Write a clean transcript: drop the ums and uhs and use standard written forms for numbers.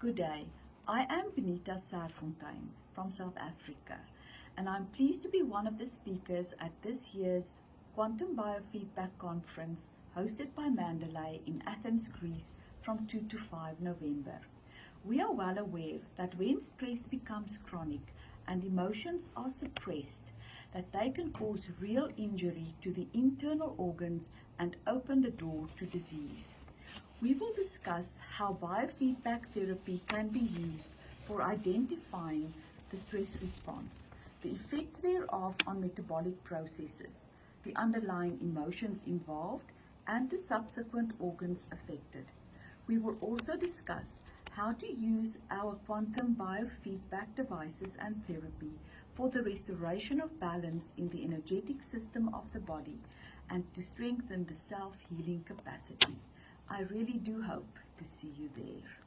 Good day, I am Benita Serfontein from South Africa, and I'm pleased to be one of the speakers at this year's Quantum Biofeedback Conference hosted by Mandelay in Athens, Greece from 2 to 5 November. We are well aware that when stress becomes chronic and emotions are suppressed, that they can cause real injury to the internal organs and open the door to disease. We will discuss how biofeedback therapy can be used for identifying the stress response, the effects thereof on metabolic processes, the underlying emotions involved, and the subsequent organs affected. We will also discuss how to use our quantum biofeedback devices and therapy for the restoration of balance in the energetic system of the body and to strengthen the self-healing capacity. I really do hope to see you there.